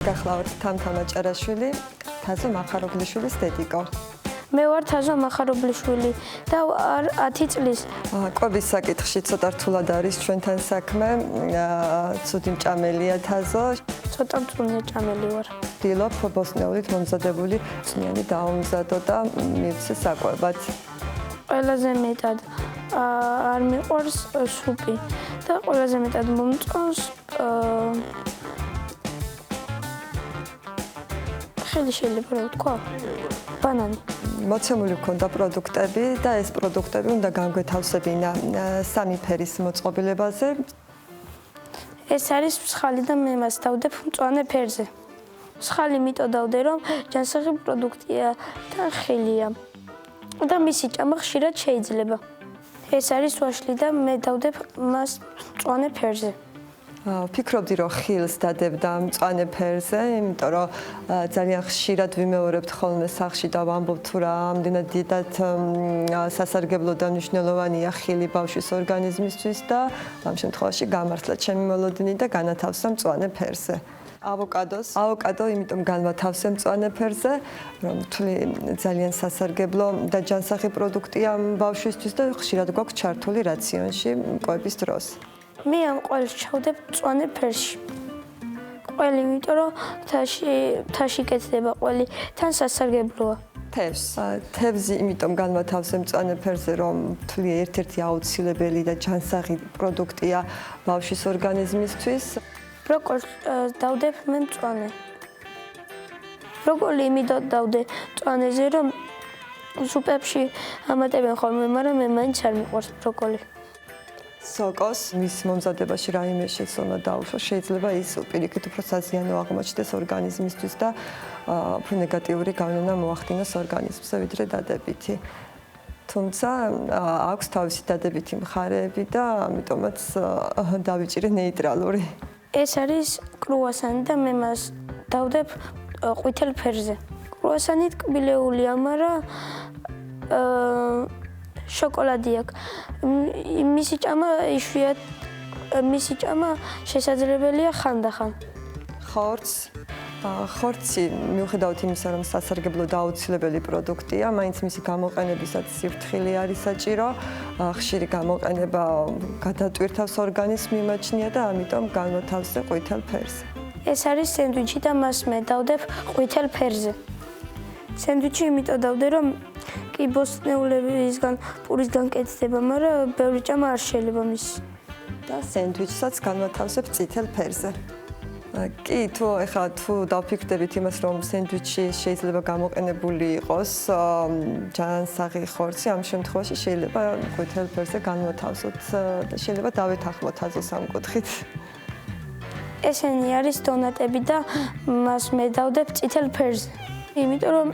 გახლავთ თამთამა ჭერაშვილი, თაზო მახარობლიშვილის დედიკო. მე ვარ თაზო მახარობლიშვილი და 10 წლის. კვების საკითხში ცოტა რთულად არის ჩვენთან საქმე. ცუდი მჭამელია თაზო. ცოტა მწუნია ჭამელი ვარ. ვდილობ ბოსნეულით მომზადებული წვნიანი დაუმზადო და მივცე საკვებად. ყველაზე მეტად არ მიყვარს სუპი და ყველაზე მეტად მომწონს ხელი შეიძლება რა ვთქვა? ბანანი. მოცემული გქონდა პროდუქტები და ეს პროდუქტები უნდა განგვეთავსებინა სამი ფერის მოწყობილებაზე. ეს არის მსხალი და მე მას დავდებ მწვანე ფერზე. მსხალი მიტო დავდე რომ ჯანსაღი პროდუქტია და ხელია. და მისი ჭამა ხშირად შეიძლება. ეს არის ვაშლი და მე დავდებ მას მწვანე ფერზე. ვფიქრობდი რომ ხილს დადებდა მწვანე ფერზე, იმიტომ რომ ძალიან ხშირად ვიმეორებთ ხოლმე სახლში და ვამბობთ თუ რა ამდენად დიდად სასარგებლო და მნიშვნელოვანია ხილი ბავშვის ორგანიზმისთვის და ამ შემთხვევაში გამართლა ჩემი მოლოდინი და განათავსა მწვანე ფერზე. ავოკადო იმიტომ განვათავსე მწვანე ფერზე, რომ თვლი ძალიან სასარგებლო და ჯანსაღი პროდუქტია ბავშვისთვის და ხშირად გვაქვს ჩართული რაციონში კვების დროს. მე ამ ყველს ჩავდებ მწვანე ფერში. ყველი, იმიტომ რომ თაში კეთდება ყველი, თან სასარგებლოა. თევზი იმიტომ განვათავსე მწვანე ფერზე, რომ თვლი ერთ-ერთი აუცილებელი და ჯანსაღი პროდუქტია ბავშვის ორგანიზმისთვის. ბროკოლს დავდებ მე მწვანე. ბროკოლი იმიტომ დავდე მწვანეზე, რომ სუპებში ამატებენ ხოლმე, მაგრამ მე მაინც არ მიყვარს ბროკოლი. სოკოს მის მომზადებაში რაიმე შეცდომა დაუშვა, შეიძლება ის პირიქით უფრო საზიანო აღმოჩნდეს ორგანიზმისთვის და უფრო ნეგატიური გავლენა მოახდინოს ორგანიზმზე, ვიდრე დადებითი. თუმცა აქვს თავისი დადებითი მხარეები და ამიტომაც დავიჭირე ნეიტრალური. ეს არის კრუასანი და მე მას დავდებ ყვითელ ფერზე. კრუასანი ტკბილეულია, მაგრამ შოკოლადი აქვს. მისი ჭამა შესაძლებელია ხანდახან. ხორცი მიუხედავად იმისა, რომ სასარგებლო და აუცილებელი პროდუქტია, მაინც მისი გამოყენებისაც სიფრთხილე არის საჭირო. ხშირი გამოყენება გადატვირთავს ორგანიზმს მიმაჩნია და ამიტომ განვათავსე ყვითელ ფერზე. ეს არის სენდვიჩი და მას მე დავდებ ყვითელ ფერზე. სენდვიჩი იმიტომ დავდე, რომ კი ბოსტნეულებისგან პურისგან კეთდება, მაგრამ ბევრი ჭამა არ შეიძლება მის. და სენდვიჩსაც განვათავსებ წითელ ფერზე. კი, თუ დავფიქრდებით იმას, რომ სენდვიჩში შეიძლება გამოყენებული იყოს ჯანსაღი ხორცი, ამ შემთხვევაში შეიძლება ყვითელ ფერზე განვათავსოთ და შეიძლება დავეთანხმოთ აზოს ამ კუთხით. ესენი არის დონატები და მას მე დავდებ წითელ ფერზე. იმიტომ რომ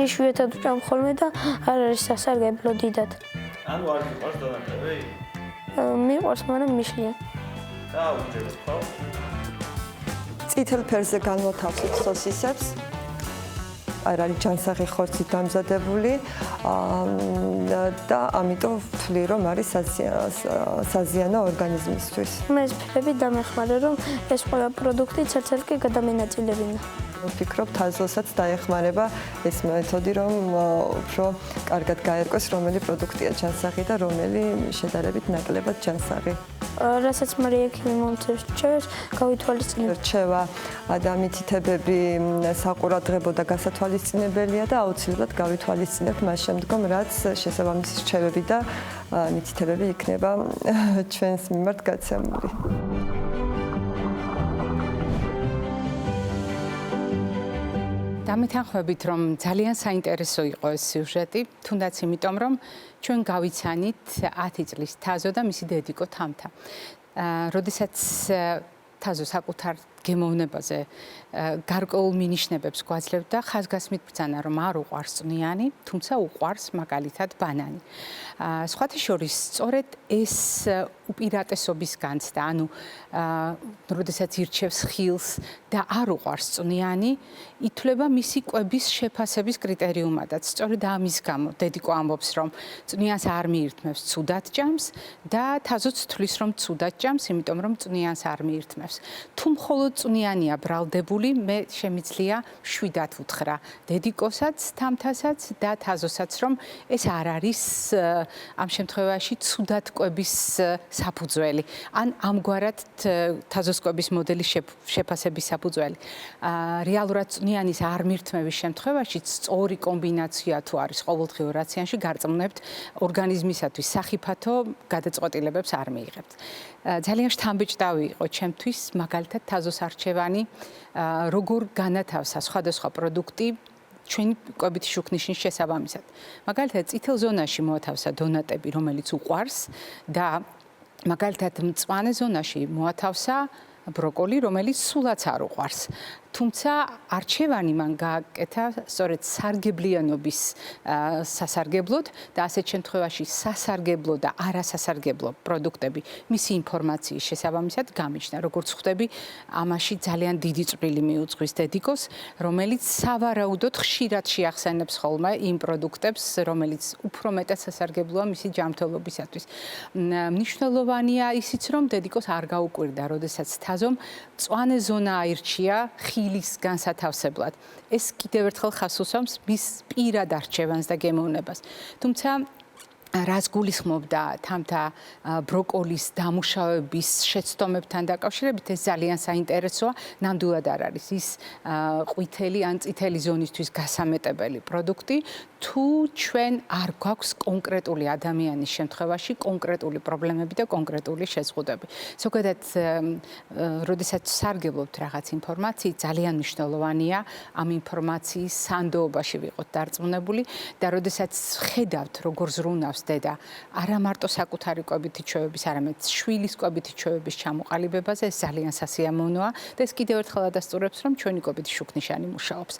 იშვიათად ვჭამ ხოლმე და არ არის სასარგებლო დიდად. ანუ არ მიყვარს დონატები? მიყვარს, მაგრამ მიშლიან. და უჯერებს ხო? წითელ ფერზე განვათავსოთ სოსისებს. არ არის ჯანსაღი ხორცით დამზადებული და ამიტომ ვთვლი, რომ არის საზიანო ორგანიზმისთვის. მე ეს ფერები დამეხმარა, რომ ეს ყველა პროდუქტი ცერცერკი გადამენაწილებინა. ვფიქრობ, თაზოსაც დაეხმარება ეს მეთოდი, რომ უფრო კარგად გაერკვეს, რომელი პროდუქტია ჯანსაღი და რომელი შედარებით ნაკლებად ჯანსაღი. რასაც მარია ექიმი მომწევს რჩევებს, გავითვალისწინებ. რჩევა და მითითებები საყურადღებო და გასათვალისწინებელია და აუცილებლად გავითვალისწინებთ მას შემდგომ, რაც შესაბამისი რჩევები და მითითებები იქნება ჩვენს მიმართ გაცემული. დამეთანხმებით, რომ ძალიან საინტერესო იყო ეს სიუჟეტი, თუნდაც იმიტომ, რომ ჩვენ გავიცანით 10 წლის თაზო და მისი დედიკო თამთა. როდესაც თაზო საკუთარ გემოვნებაზე გარკვეულ მინიშნებებს გვაძლევდა, ხაზგასმით ბრძანა, რომ არ უყვარს წვნიანი, თუმცა უყვარს მაგალითად ბანანი. სხვათა შორის, სწორედ ეს უპირატესობის განცდა, ანუ როდესაც ირჩევს ხილს და არ უყვარს წვნიანი, ითვლება მისი კვების შეფასების კრიტერიუმადაც. სწორედ ამის გამო დედიკო ამბობს, რომ წვნიანს არ მიირთმევს, ცუდად ჭამს და თაზოც თვლის, რომ ცუდად ჭამს, იმიტომ რომ წვნიანს არ მიირთმევს. თუ მხოლოდ წვნიანია ბრალდებული, მე შემიძლია 7-ად ვუთხრა დედიკოსაც, თამთასაც და თაზოსაც, რომ ეს არ არის ამ შემთხვევაში ცუდად კვების საფუძველი. ან ამგვარად თაზოს კვების მოდელის შეფასების საფუძველი. რეალურად წვნიანის არ მირთმევის შემთხვევაში სწორი კომბინაცია თუ არის ყოველდღიურ რაციონში, გარწმუნებთ, ორგანიზმისათვის სახიფათო გადაწყვეტილებებს არ მიიღებთ. ძალიან შთამბეჭდავი იყო ჩემთვის, მაგალითად, თაზოს არჩევანი, როგორ განათავსა სხვადასხვა პროდუქტი ჩვენი კვებითი შუქნიშნის შესაბამისად. მაგალითად, წითელ ზონაში მოათავსა დონატები, რომელიც უყვარს და მაგალითად, მწვანე ზონაში მოათავსა ბროკოლი, რომელიც სულაც არ უყვარს. თუმცა არჩევანი მან გააკეთა სწორედ სარგებლიანობის სასარგებლოდ და ასეთ შემთხვევაში სასარგებლო და არასასარგებლო პროდუქტები მისი ინფორმაციის შესაბამისად გამიჩნდა. როგორც ხვდები, ამაში ძალიან დიდი წვლილი მიუძღვის დედიკოს, რომელიც სავარაუდოდ ხშირად შეახსენებს ხოლმე იმ პროდუქტებს, რომელიც უფრო მეტად სასარგებლოა მისი ჯანმრთელობისათვის. მნიშვნელოვანია ისიც, რომ დედიკოს არ გაუკვირდა, როდესაც თაზომ მწვანე ზონა აირჩია ხილის განსათავსებლად. ეს კიდევ ერთხელ ხაზს უსვამს მის პირად არჩევანს და გემოვნებას. თუმცა რას გულისხმობდა თამთა ბროკოლის დამუშავების შეცდომებთან დაკავშირებით, ეს ძალიან საინტერესოა. ნამდვილად არ არის ის ყვითელი ან წითელი ზონისთვის გასამეტებელი პროდუქტი, თუ ჩვენ არ გვაქვს კონკრეტული ადამიანის შემთხვევაში კონკრეტული პრობლემები და კონკრეტული შეზღუდვები. ზოგადად, როდესაც სარგებლობთ რაღაც ინფორმაციით, ძალიან მნიშვნელოვანია ამ ინფორმაციის სანდოობაში ვიყოთ დარწმუნებული და როდესაც ხედავთ, როგორ ზრუნავს დედა არა მარტო საკუთარი კვებითი ჩვევების, არამედ შვილის კვებითი ჩვევების ჩამოყალიბებაზე, ეს ძალიან სასიამოვნოა და ეს კიდევ ერთხელ ადასტურებს, რომ ჩვენი კვებითი შუქნიშანი მუშაობს.